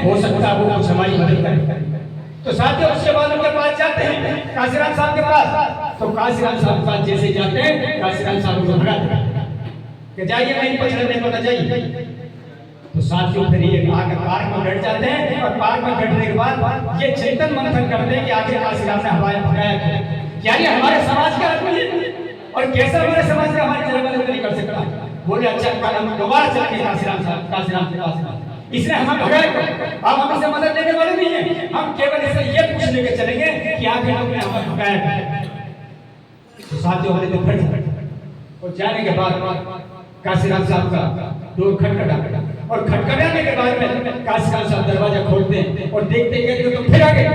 हो सकता है वो कुछ हमारी मदद करे। तो साथियों उसके बाद उनके पास जाते हैं काशीराम साहब के पास। तो काशीराम साहब के पास जैसे जाते हैं काशीराम साहब को भगा कि जाइए नहीं पछड़े नहीं पता जाइए। तो साथियों फिर ये आगे पार्क में बैठ जाते हैं और पार्क में बैठने के बाद ये चिंतन मंथन करते हैं कि आखिर काशीराम ने हमारे भगाया क्या, ये हमारे समाज का आदमी है और कैसे हमारे समाज से हमारे चले वाले नहीं कर सकता। बोले अच्छा कल हम दोबारा चलेंगे काशीराम के पास। इसने हमें भगाया, अब हम इसे मदद देने वाले नहीं है, हम केवल इसे ये पूछने के चलेंगे कि आखिर आपने हमें भगाया। तो साथियों वाले तो फट और जाने के बाद काशीराम साहब का डोर खटखटा और खटखटाने के बाद में काशीराम साहब दरवाजा खोलते हैं और देखते कहते तुम फिर आ गए,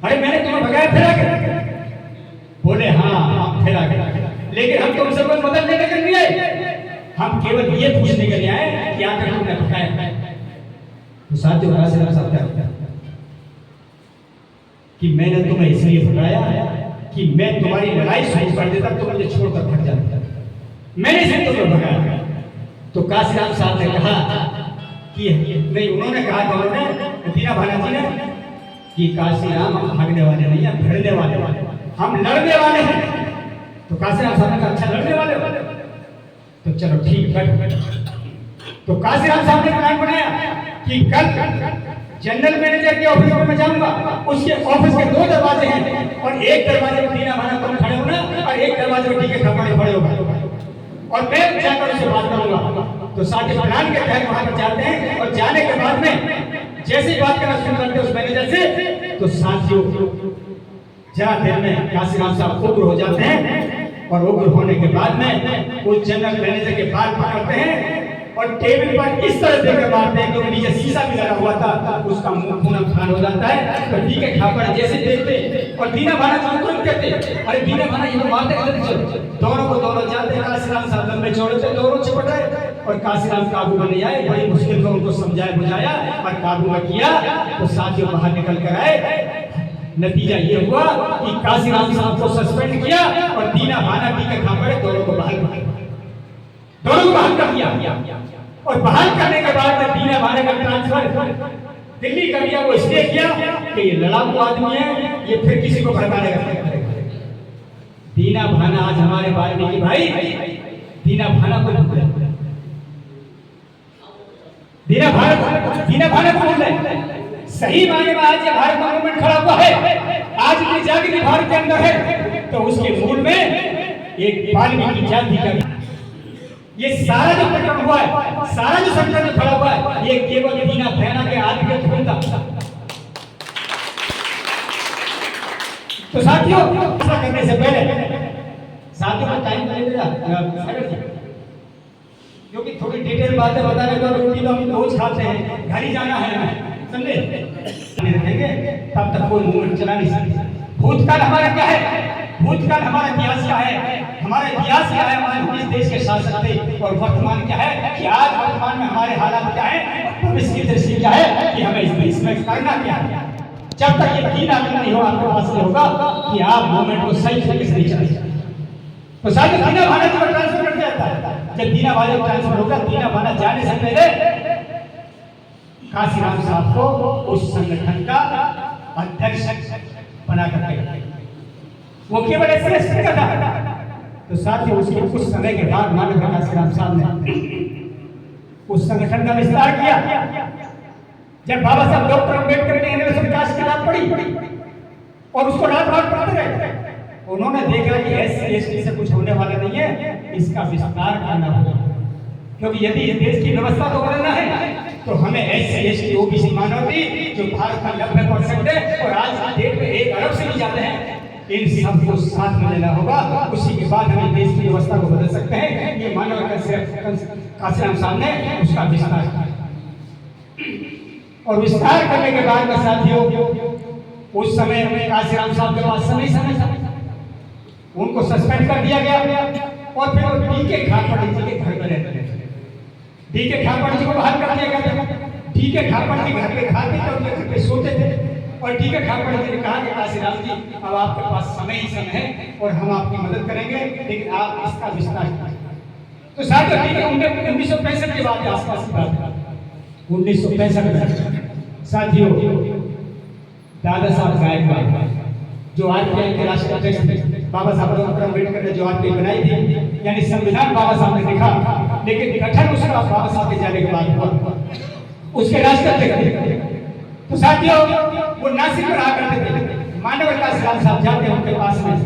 अरे मैंने तुम्हें भगाया फिर आ गए। बोले हाँ हम फिर आ गए, लेकिन हम तुमसे कोई मदद लेने के लिए आए, हम केवल ये पूछने के लिए आए कि आखिर तुमने भगाया। तो साथियों काशीराम साहब क्या कि मैंने तुम्हें इसलिए भगाया कि मैं तुम्हारी लड़ाई शुरू कर देता तो मुझे छोड़कर भाग जाता, मैंने इसे तुम्हें भगाया। तो काशीराम साहब ने कहा कि नहीं, उन्होंने कहा उन्होंने दीना भाना जी ने कि काशीराम हम भागने वाले नहीं हैं, भिड़ने वाले, हम लड़ने वाले हैं। तो काशीराम साहब ने कहा अच्छा लड़ने वाले हो तो चलो ठीक है। तो काशीराम साहब ने प्लान बनाया कि कल जनरल मैनेजर के ऑफिस में जाऊंगा, उसके ऑफिस के 2 दरवाजे हैं और एक दरवाजे पर दीना भाना तुम खड़े होना और एक दरवाजे पर टीके खड़े खड़े होगा और मैं जाकर उससे बात करूंगा। तो साथी प्लान के तहत वहां पर जाते हैं और जाने के बाद में जैसे ही बात करना शुरू करते हैं उस मैनेजर से, तो साथियों जरा देर में काशीराम साहब उग्र हो जाते हैं और उग्र होने के बाद में उस जनरल मैनेजर के बाल पकड़ते हैं और टेबल पर इस तरह देकर मारते हैं क्योंकि नीचे शीशा भी लगा हुआ था, उसका मुंह खून खान हो जाता है। तो ठीक है खापड़ जैसे देखते और दीना भाना को तुरंत कहते अरे दीना भाना ये तो मारते इधर चलो, दोनों को दोनों जाते काशीराम साहब लंबे चौड़े से दोनों चिपट गए और काशीराम काबू में नहीं आए। बड़ी मुश्किल में उनको समझाया बुझाया और काबू में किया। तो साथियों बाहर निकल कर आए, नतीजा ये हुआ कि काशीराम साहब को सस्पेंड किया और दीना भाना टीके खापड़े दोनों को बाहर कर दिया। और बहाल करने के बाद में दीना भाना का ट्रांसफर दिल्ली कर दिया। वो इसलिए किया कि ये लड़ाकू आदमी है, ये फिर किसी को भड़काने का। दीना भाना आज हमारे बारे में कि भाई दीना भाना को भूल रहे, दीना भाना को भूल रहे। सही मायने में आज ये भारत का मूवमेंट खड़ा हुआ है, आज की जागृति भारत के अंदर है, तो उसके मूल में एक वाल्मीकि जाति का ये सारा जो प्रकरण हुआ है, सारा जो संकट खड़ा हुआ है, ये केवल दीना भाना के आदमी के थ्रू था। तो साथियों ऐसा करने से पहले साथियों को टाइम लगेगा क्योंकि थोड़ी डिटेल बातें बताने को रोटी तो हम रोज खाते हैं, घर ही जाना है समझे, रखेंगे तब तक कोई मूवमेंट चला नहीं सकते। भूतकाल हमारा क्या है, भूतकाल हमारा इतिहास क्या है, हमारा इतिहास क्या है, हमारे इस देश के शासक थे, और वर्तमान क्या है कि आज वर्तमान में हमारे हालात क्या है, भविष्य की दृष्टि क्या है कि हमें इसमें करना क्या है। जब तक ये दीना नहीं हो आपके पास नहीं होगा कि आप मूवमेंट को सही तरीके से नहीं चलाएंगे। तो साथ दीना भाना जी को ट्रांसफर कर दिया था। जब दीना भाना ट्रांसफर होगा, दीना भाना जाने से पहले काशीराम साहब को उस संगठन का अध्यक्ष बना करके वो केवल ऐसे का था। तो साथियों उसके कुछ समय के बाद माननीय काशीराम साहब ने उस संगठन का विस्तार किया। जब बाबा साहब डॉक्टर अम्बेडकर ने यूनिवर्सिटी काश की किताब पढ़ी और उसको रात रात पढ़ते रहे, उन्होंने देखा कि SC/ST से कुछ होने वाला नहीं है, इसका विस्तार करना होगा, क्योंकि यदि इस देश की व्यवस्था को बदलना है तो हमें SC/ST OBC माइनॉरिटी जो भारत का 90% है और आज की डेट में 1 अरब से भी ज्यादा है, इन सबको साथ में लेना होगा। उसी के बाद हम देश की व्यवस्था को बदल सकते हैं। ये मानव काशीराम साहब ने उसका विस्तार किया और विस्तार करने के बाद में साथियों उस समय काशीराम साहब के पास समय था, उनको सस्पेंड कर दिया गया और फिर वो टीके खापड़ जी के घर में रहते थे। टीके खापड़ जी को बाहर कर दिया गया। टीके खापड़ जी घर पे खाते थे, उनके घर पे सोते थे और टीके खापड़ जी ने कहा कि काशीराम जी अब आपके पास समय ही समय है और हम आपकी मदद करेंगे, लेकिन आप इसका विस्तार करें। तो साथ ही 1965 के बाद आसपास की बात है, 1965 में साथियों दादा साहब गायकवाड़ जो आरपीआई के राष्ट्रीय अध्यक्ष थे, बाबा साहब अम्बेडकर ने जो आरपीआई बनाई थी, यानी संविधान बाबा साहब ने लिखा, लेकिन गठन उसका बाबा साहब के जाने के बाद हुआ, उसके राष्ट्रीय अध्यक्ष। तो साथियों वो नासिक में रहा करते थे, मानव विकास राम साहब जाते हैं उनके पास में,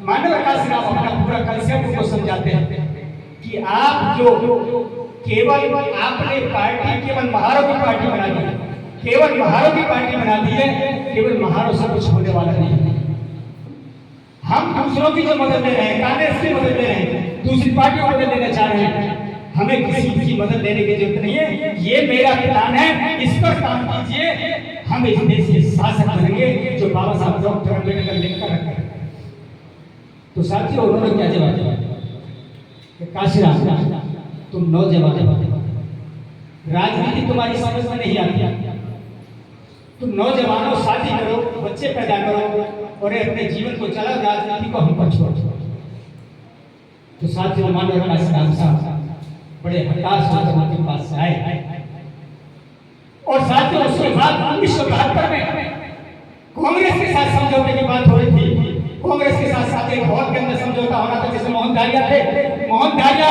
मानव विकास राम अपना पूरा कंसेप्ट को समझाते हैं कि आप जो केवल आपने पार्टी केवल महारों की पार्टी बना दी, केवल महारों की पार्टी बना दी है, केवल महारों से कुछ होने वाला नहीं। हम दूसरों की जो मदद ले रहे हैं, कांग्रेस की मदद ले रहे हैं, दूसरी पार्टियों को मदद लेना चाह रहे हैं, हमें किसी की मदद लेने की जरूरत नहीं है। ये मेरा प्लान है, इस पर काम कीजिए, हम इस देश के शासक बनेंगे जो बाबा साहब डॉक्टर अम्बेडकर लिखकर रखे। तो साथियों उन्होंने क्या जवाब दिया कि काशीराम तुम नौजवान, राजनीति तुम्हारी समझ में नहीं आती, तुम नौजवानों शादी करो, बच्चे पैदा करो और अपने जीवन को चलाओ, राजनीति को हम पर छोड़ो। तो साथियों मानव काशीराम साहब बड़े हताश होकर उनके पास से आए और साथियों उसके बाद 1972 में कांग्रेस के साथ समझौते की बात हो रही थी। कांग्रेस के साथ एक हॉल के अंदर समझौता होना था, जैसे मोहन धारिया थे, मोहन धारिया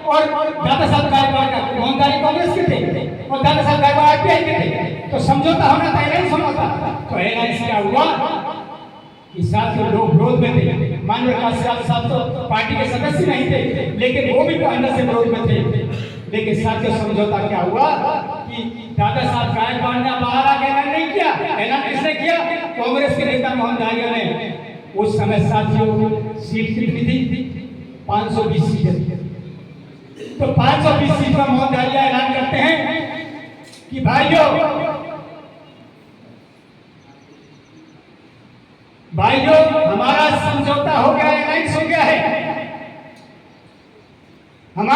और दादा साहब गायकवाड़ का, मोहन धारिया कांग्रेस के थे और दादा साहब गायकवाड़ आरपीआई के थे। तो समझौता होना था, एलायंस होना था। तो एलायंस क्या हुआ कि साथियों लोग विरोध में थे, मानव काशीराम साहब तो पार्टी के सदस्य नहीं थे, लेकिन वो भी अंदर से विरोध में थे। लेकिन साथियों समझौता क्या हुआ कि दादा साहब गायकवाड़ ने बाहर आके ऐलान नहीं किया, ऐलान किसने किया? कांग्रेस के नेता मोहन धारिया ने। उस समय साथियों सीट कितनी थी? 520 सीटें। तो 520 सीट पर मोहन धारिया ऐलान करते हैं कि भाइयों हमारा समझौता हो गया, अलायंस हो गया है, हमारा